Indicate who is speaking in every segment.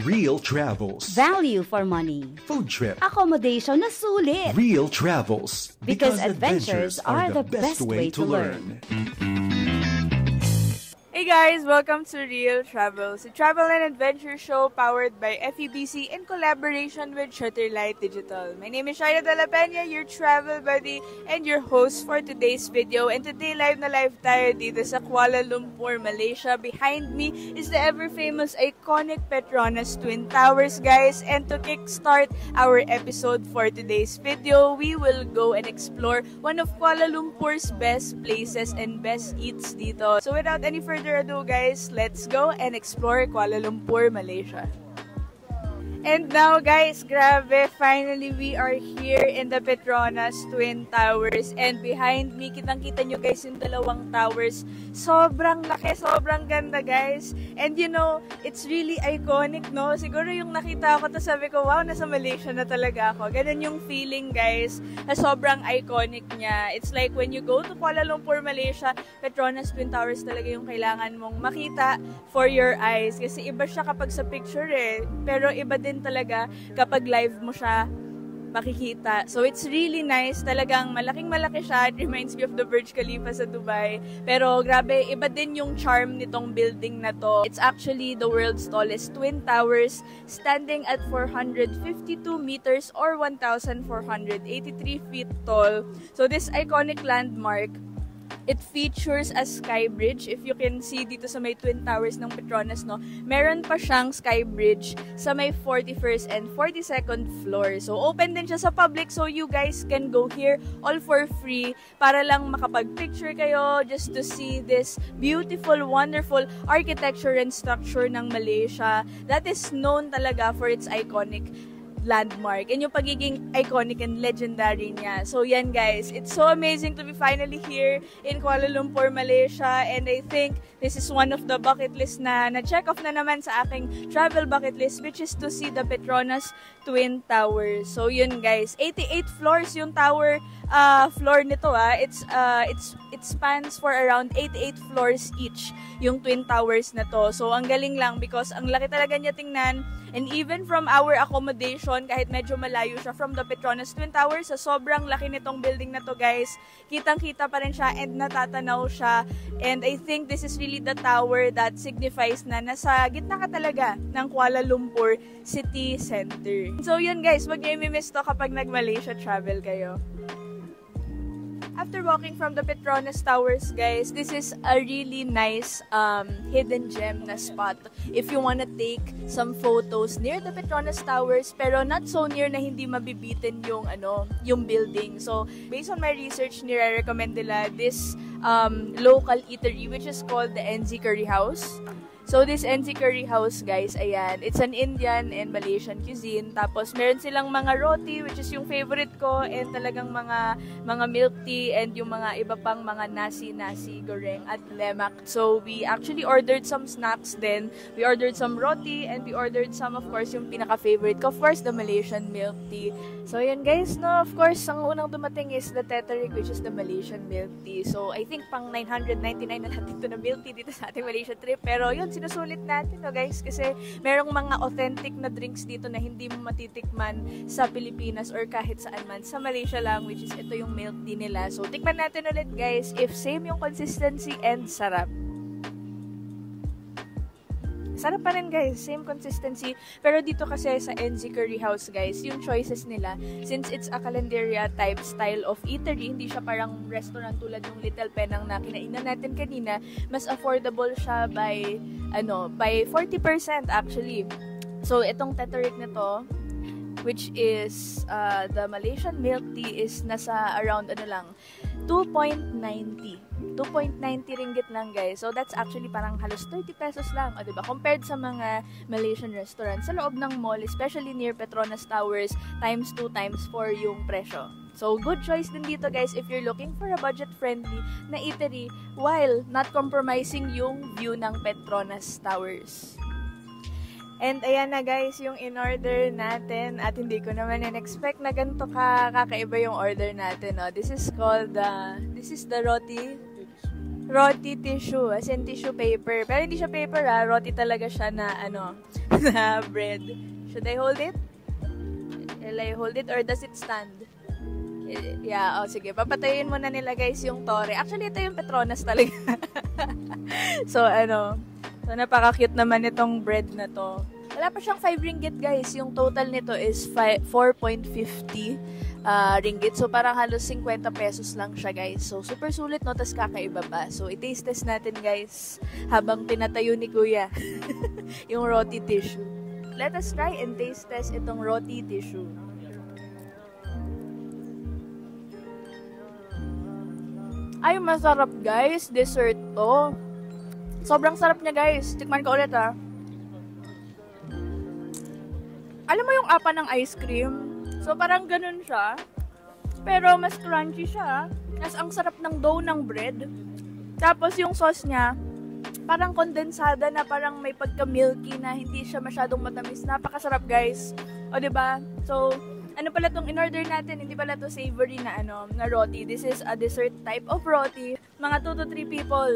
Speaker 1: Real Travels.
Speaker 2: Value for money.
Speaker 1: Food trip.
Speaker 2: Accommodation na sulit.
Speaker 1: Real Travels.
Speaker 2: Because adventures are the best way to learn.
Speaker 3: Hey guys! Welcome to Real Travels, a travel and adventure show powered by FEBC in collaboration with Shutterlight Digital. My name is Shaira De La Peña, your travel buddy and your host for today's video. And today, live na live tayo dito sa Kuala Lumpur, Malaysia. Behind me is the ever-famous iconic Petronas Twin Towers, guys. And to kickstart our episode for today's video, we will go and explore one of Kuala Lumpur's best places and best eats dito. So without any further ado, guys, let's go and explore Kuala Lumpur, Malaysia. And now, guys, grabe, finally we are here in the Petronas Twin Towers. And behind me, kitang-kita nyo guys yung dalawang towers. Sobrang laki, sobrang ganda, guys. And you know, it's really iconic, no? Siguro yung nakita ko, tapos sabi ko, wow, nasa Malaysia na talaga ako. Ganun yung feeling, guys, na sobrang iconic niya. It's like when you go to Kuala Lumpur, Malaysia, Petronas Twin Towers talaga yung kailangan mong makita for your eyes. Kasi iba siya kapag sa picture eh. Pero iba din talaga kapag live mo siya makikita. So it's really nice. Talagang malaking-malaki siya. It reminds me of the Burj Khalifa sa Dubai. Pero grabe, iba din yung charm nitong building na to. It's actually the world's tallest twin towers, standing at 452 meters or 1,483 feet tall. So this iconic landmark, it features a sky bridge. If you can see dito sa may Twin Towers ng Petronas, no, meron pa siyang sky bridge sa may 41st and 42nd floor. So, open din siya sa public. So, you guys can go here all for free para lang makapag-picture kayo just to see this beautiful, wonderful architecture and structure ng Malaysia that is known talaga for its iconic landmark and yung pagiging iconic and legendary niya. So yan guys, it's so amazing to be finally here in Kuala Lumpur, Malaysia, and I think this is one of the bucket list na na-check off na naman sa aking travel bucket list, which is to see the Petronas Twin Towers. So yun guys, 88 floors yung tower floor nito it spans for around 88 floors each yung Twin Towers na to. So ang galing lang because ang laki talaga niya tingnan, and even from our accommodation, kahit medyo malayo siya from the Petronas Twin Towers, sa sobrang laki nitong building na to guys, kitang-kita pa rin siya and natatanaw siya. And I think this is really the tower that signifies na nasa gitna ka talaga ng Kuala Lumpur City Center. So yun guys, wag niyo i-miss to kapag nag-Malaysia travel kayo. After walking from the Petronas Towers, guys, this is a really nice hidden gem na spot if you wanna take some photos near the Petronas Towers, pero not so near na hindi mabibitin yung building. So, based on my research, nire-recommend nila this local eatery which is called the NZ Curry House. So, this NZ Curry House, guys, ayan, it's an Indian and Malaysian cuisine. Tapos, meron silang mga roti, which is yung favorite ko, and talagang mga milk tea, and yung mga iba pang mga nasi goreng at lemak. So, we actually ordered some snacks then. We ordered some roti, and we ordered some, of course, yung pinaka-favorite ko, of course, the Malaysian milk tea. So, ayan, guys, no, of course, ang unang dumating is the Teterik, which is the Malaysian milk tea. So, I think pang 999 na natin ito na milk tea dito sa ating Malaysia trip. Pero, yun, sinusulit natin, no guys, kasi merong mga authentic na drinks dito na hindi mo matitikman sa Pilipinas or kahit saan man sa Malaysia lang, which is ito yung milk tea nila. So, tikman natin ulit guys if same yung consistency and sarap. Sarap pa rin guys, same consistency. Pero dito kasi sa NZ Curry House guys, yung choices nila, since it's a calendaria type style of eatery, hindi siya parang restaurant tulad ng Little Penang na kinainan natin kanina, mas affordable siya by 40% actually. So itong Teterik na to, which is the Malaysian milk tea, is nasa around 2.90 ringgit lang guys. So that's actually parang halos 30 pesos lang, diba? Compared sa mga Malaysian restaurants sa loob ng mall, especially near Petronas Towers, times 2, times 4 yung presyo. So good choice din dito guys if you're looking for a budget-friendly na eatery while not compromising yung view ng Petronas Towers. And ayan na guys, yung in-order natin, at hindi ko naman in-expect na ganito kakaiba yung order natin. No? This is the roti roti tissue, as in tissue paper. Pero hindi siya paper roti talaga siya na na bread. Should I hold it? Will I hold it or does it stand? Yeah, sige. Papatayin muna nila guys yung tore. Actually, ito yung Petronas talaga. So, so napaka-cute naman itong bread na to. Wala pa siyang 5 ringgit guys. Yung total nito is 4.50 ringgit. So, parang halos 50 pesos lang siya guys. So, super sulit no, tas kakaiba pa. So, i-taste test natin guys habang tinatayo ni Kuya yung roti tissue. Let us try and taste test itong roti tissue. Ay, masarap guys. Dessert to. Sobrang sarap niya guys. Tikman ko ulit Alam mo yung apa ng ice cream? So parang ganun siya. Pero mas crunchy siya. Tapos ang sarap ng dough ng bread. Tapos yung sauce niya, parang kondensada na parang may pagka-milky na hindi siya masyadong matamis. Napakasarap guys. O diba? So, ano pala itong in-order natin? Hindi pala ito savory na na roti. This is a dessert type of roti. Mga 2 to 3 people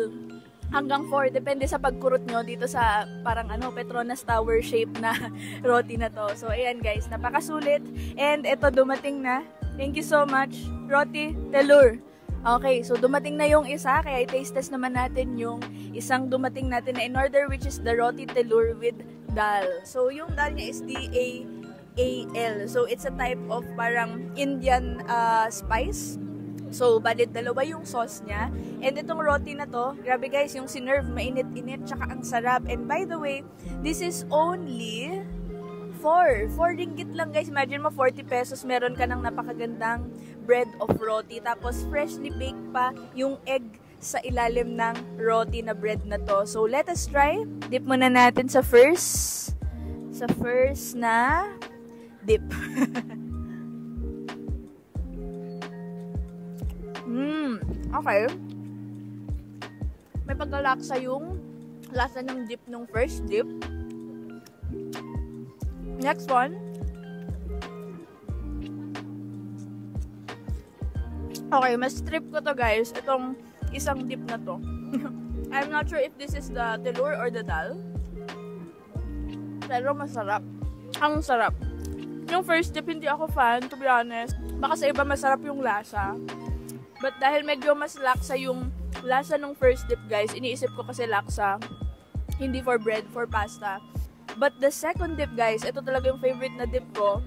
Speaker 3: hanggang 4. Depende sa pagkurot nyo dito sa parang Petronas Tower shape na roti na to. So, ayan guys. Napakasulit. And ito dumating na. Thank you so much. Roti Telur. Okay, so dumating na yung isa. Kaya i-taste test naman natin yung isang dumating natin na in-order which is the Roti Telur with dal. So, yung dal niya is DAL. So, it's a type of parang Indian spice. So, balit dalawa yung sauce niya. And itong roti na to, grabe guys, yung sinerve, mainit-init, tsaka ang sarap. And by the way, this is only 4 ringgit lang guys. Imagine mo, 40 pesos, meron ka ng napakagandang bread of roti. Tapos, freshly baked pa yung egg sa ilalim ng roti na bread na to. So, let us try. Dip muna natin sa first na dip. Okay. May pagkalaksa yung lasa ng dip nung first dip. Next one. Okay, mas trip ko to guys. Itong isang dip na to. I'm not sure if this is the telur or the dal. Pero masarap. Ang sarap. Yung first dip, hindi ako fan, to be honest. Baka sa iba masarap yung lasa. But dahil medyo mas laksa yung lasa ng first dip, guys, iniisip ko kasi laksa, hindi for bread, for pasta. But the second dip, guys, ito talaga yung favorite na dip ko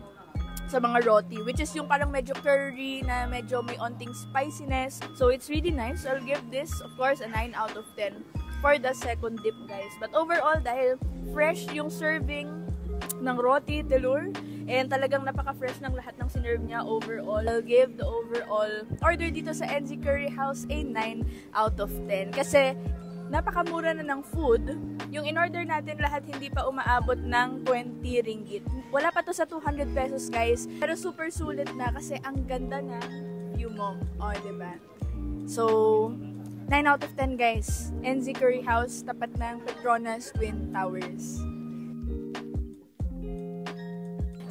Speaker 3: sa mga roti, which is yung parang medyo curry na medyo may onting spiciness. So, it's really nice. I'll give this, of course, a 9 out of 10 for the second dip, guys. But overall, dahil fresh yung serving ng roti, telur, and talagang napaka-fresh ng lahat ng sinerve niya overall. I'll give the overall order dito sa NZ Curry House a 9 out of 10. Kasi napakamura na ng food. Yung in-order natin lahat hindi pa umaabot ng 20 ringgit. Wala pa to sa 200 pesos guys. Pero super sulit na kasi ang ganda na view mo. O, diba? So, 9 out of 10 guys. NZ Curry House, tapat ng Petronas Twin Towers.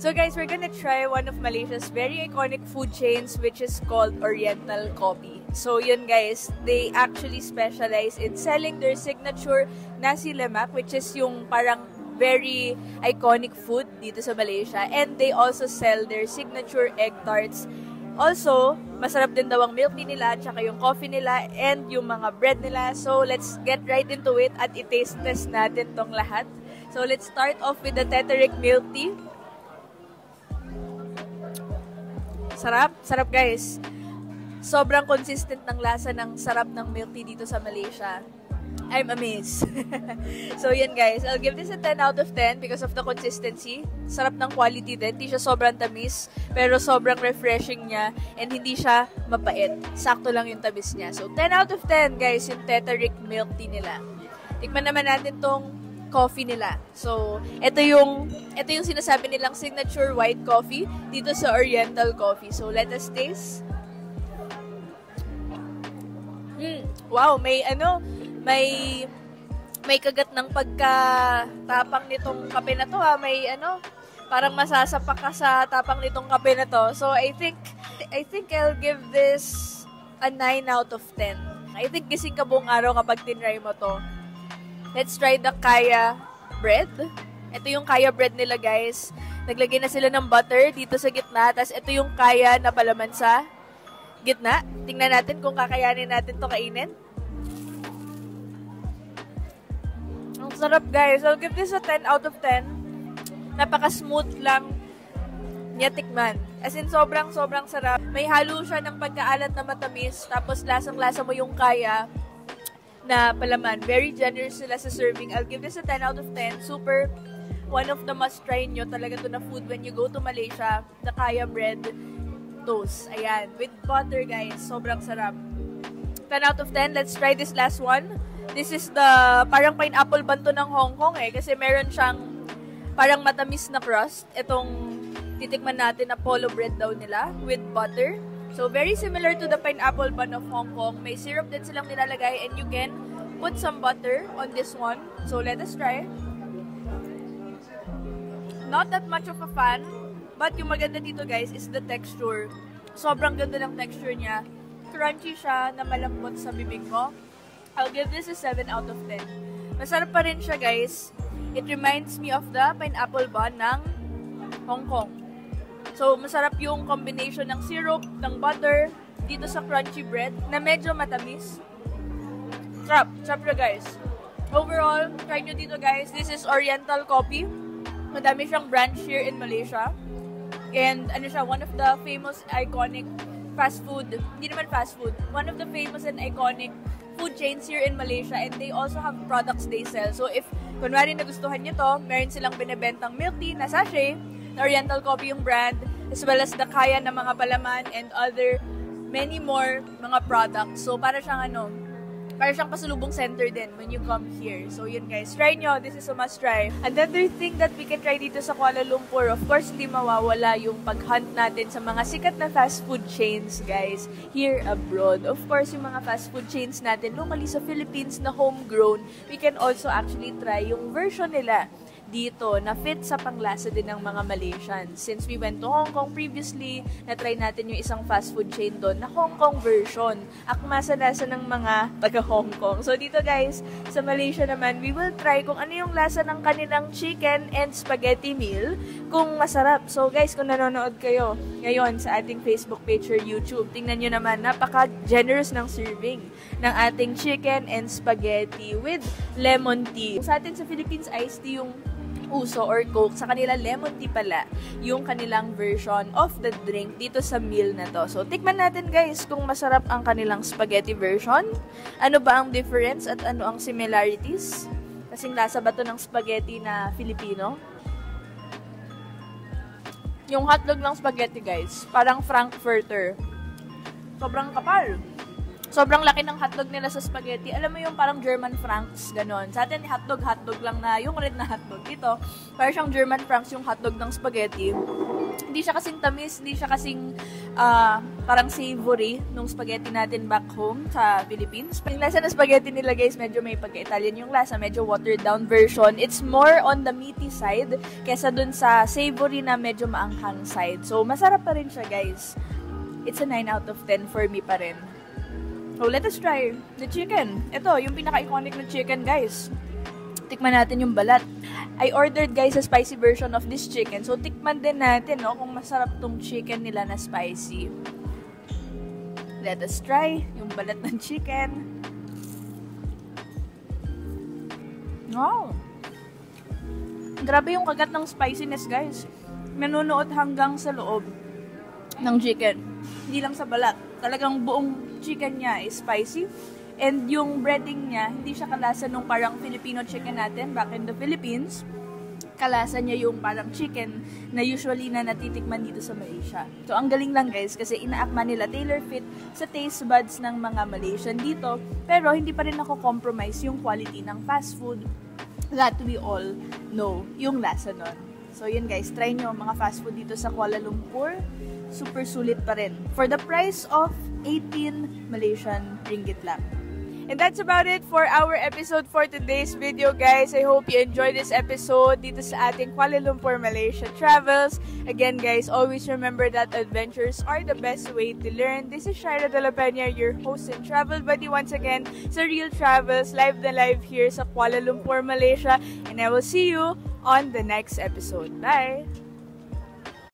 Speaker 3: So guys, we're gonna try one of Malaysia's very iconic food chains which is called Oriental Coffee. So yun guys, they actually specialize in selling their signature nasi lemak, which is yung parang very iconic food dito sa Malaysia. And they also sell their signature egg tarts. Also, masarap din daw ang milk tea nila, tsaka yung coffee nila, and yung mga bread nila. So let's get right into it at i-taste test natin tong lahat. So let's start off with the Teteric milk tea. Sarap. Sarap guys. Sobrang consistent ng lasa ng sarap ng milk tea dito sa Malaysia. I'm amazed. So yun guys, I'll give this a 10 out of 10 because of the consistency. Sarap ng quality din. Hindi siya sobrang tamis, pero sobrang refreshing niya and hindi siya mapait. Sakto lang yung tamis niya. So 10 out of 10 guys, yung Teteric milk tea nila. Tikman naman natin tong coffee nila. So, ito yung sinasabi nilang signature white coffee dito sa Oriental Coffee. So, let us taste. Wow, may kagat ng pagkatapang nitong kape na to ha. May parang masasapak ka sa tapang nitong kape na to. So, I think I'll give this a 9 out of 10. I think gising ka buong araw kapag tinry mo to. Let's try the kaya bread. Ito yung kaya bread nila, guys. Naglagay na sila ng butter dito sa gitna. Tapos ito yung kaya na palaman sa gitna. Tingnan natin kung kakayanin natin to kainin. Ang sarap, guys. I'll give this a 10 out of 10. Napaka-smooth lang niya tikman. As in, sobrang sarap. May halo siya ng pagkaalat na matamis. Tapos lasang-lasa mo yung kaya na palaman. Very generous sila sa serving. I'll give this a 10 out of 10. Super, one of the must-try nyo talaga to na food when you go to Malaysia. The kaya bread toast. Ayan. With butter, guys. Sobrang sarap. 10 out of 10. Let's try this last one. This is the parang pineapple banto ng Hong Kong kasi meron siyang parang matamis na crust. Itong titikman natin na polo bread daw nila with butter. So, very similar to the pineapple bun of Hong Kong. May syrup din silang nilalagay and you can put some butter on this one. So, let us try. Not that much of a fan, but yung maganda dito, guys, is the texture. Sobrang ganda ng texture niya. Crunchy siya na malambot sa bibig mo. I'll give this a 7 out of 10. Masarap pa rin siya, guys. It reminds me of the pineapple bun ng Hong Kong. So, masarap yung combination ng syrup, ng butter, dito sa crunchy bread, na medyo matamis. Sarap siya, guys. Overall, try nyo dito, guys. This is Oriental Coffee. Madami siyang branch here in Malaysia. And, one of the famous, iconic fast food, hindi naman fast food, one of the famous and iconic food chains here in Malaysia. And they also have products they sell. So, if, kunwari nagustuhan nyo to, meron silang binibentang milk tea na sachet, Oriental Coffee yung brand, as well as the kaya na mga palaman and other many more mga products. So, para siyang pasalubong center din when you come here. So, yun, guys. Try nyo. This is a must try. Another thing that we can try dito sa Kuala Lumpur, of course, hindi mawawala yung pag-hunt natin sa mga sikat na fast food chains, guys, here abroad. Of course, yung mga fast food chains natin locally sa Philippines na homegrown, we can also actually try yung version nila dito na fit sa panglasa din ng mga Malaysians. Since we went to Hong Kong previously, na-try natin yung isang fast food chain doon na Hong Kong version. Akma sa lasa ng mga taga Hong Kong. So dito, guys, sa Malaysia naman, we will try kung ano yung lasa ng kanilang chicken and spaghetti meal kung masarap. So guys, kung nanonood kayo ngayon sa ating Facebook page or YouTube, tingnan nyo naman, napaka-generous ng serving ng ating chicken and spaghetti with lemon tea. Sa atin sa Philippines, iced tea yung uso or Coke. Sa kanila, lemon tea pala yung kanilang version of the drink dito sa meal na to. So, tikman natin, guys, kung masarap ang kanilang spaghetti version. Ano ba ang difference at ano ang similarities? Kasing lasa ba to ng spaghetti na Filipino? Yung hotdog ng spaghetti, guys, parang Frankfurter. Sobrang kapal. Sobrang laki ng hotdog nila sa spaghetti. Alam mo yung parang German Franks, ganon. Sa atin, hotdog lang na yung red na hotdog. Dito, parang siyang German Franks yung hotdog ng spaghetti. Hindi siya kasing tamis, hindi siya kasing parang savory nung spaghetti natin back home sa Philippines. Yung lasa ng spaghetti nila, guys, medyo may pagka-Italian yung lasa, medyo watered down version. It's more on the meaty side kesa dun sa savory na medyo maanghang side. So, masarap pa rin siya, guys. It's a 9 out of 10 for me pa rin. So, let us try the chicken. Ito, yung pinaka-iconic na chicken, guys. Tikman natin yung balat. I ordered, guys, a spicy version of this chicken. So, tikman din natin, no, kung masarap tong chicken nila na spicy. Let us try yung balat ng chicken. Wow! Grabe yung kagat ng spiciness, guys. Manunuot hanggang sa loob ng chicken. Hindi lang sa balat. Talagang buong chicken niya is spicy. And yung breading niya, hindi siya kalasa nung parang Filipino chicken natin back in the Philippines. Kalasa niya yung parang chicken na usually na natitikman dito sa Malaysia. So, ang galing lang, guys, kasi inaakma nila tailor fit sa taste buds ng mga Malaysian dito. Pero, hindi pa rin compromise yung quality ng fast food that we all know, yung lasa nun. So, yun, guys, try nyo mga fast food dito sa Kuala Lumpur. Super sulit pa rin. For the price of 18 Malaysian ringgit lang. And that's about it for our episode for today's video, guys. I hope you enjoyed this episode dito sa ating Kuala Lumpur, Malaysia travels. Again, guys, always remember that adventures are the best way to learn. This is Shaira De La Peña, your host and travel buddy once again sa Real Travels, live na live here sa Kuala Lumpur, Malaysia. And I will see you on the next episode. Bye!